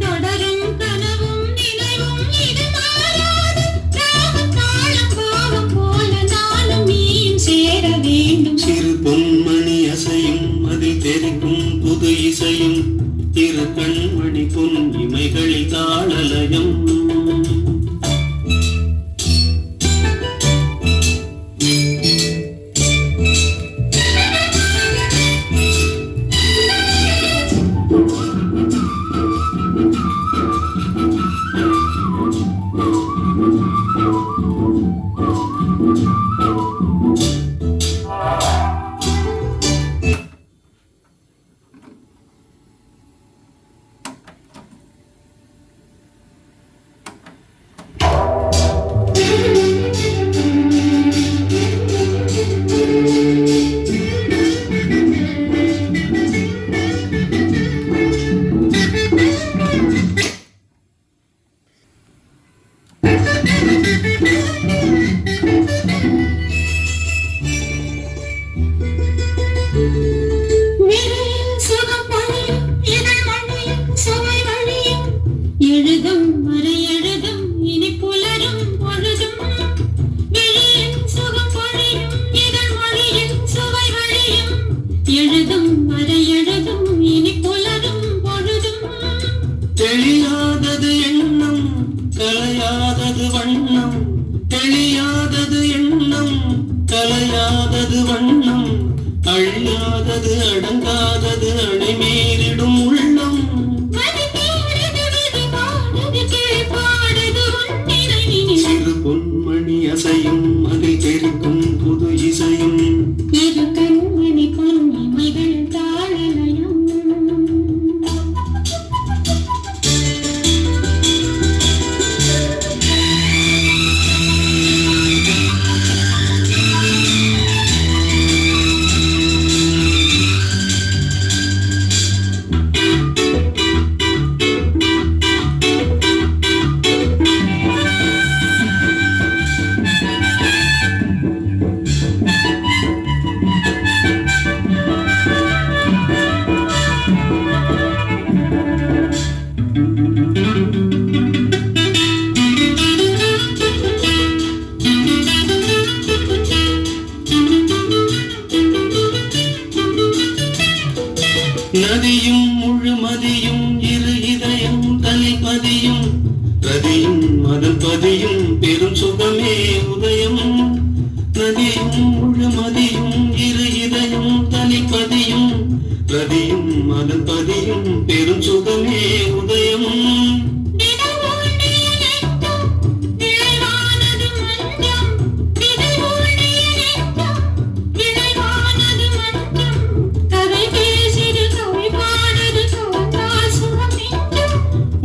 தொடரும் கனவும் நினைவும் இது மாறாது. ராகம் தாளம் பாவம் போல நானும் நீயும் சேர வேண்டும். சிறு பொன்மணி அசையும் அதில் தெரிக்கும் புது இசையும் இரு கண்மணி பொன் இமைகளில் தாளலயம். தெளியாதது எண்ணம் கலையாதது வண்ணம், தெளியாதது எண்ணம் கலையாதது வண்ணம், அழியாதது அடங்காதது அணைமேலிடும் உள்ளம். சிறு பொன்மணி அசையும் அதில் தெரிக்கும் புது இசையும் இரு கண்மணி பொன் இமைகள் தாளலயம். நதியும் முழுமதியும் இரு இதயம் தனிப்பதியும் ரதியும் மதல் பதியும் பெரும் சுகமே உதயம். நதியும் முழுமதியும் இரு இதயம் தனிப்பதியும் ரதியும் மதல் பதியும் பெரும் சுகமே உதயம்.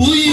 உயிர்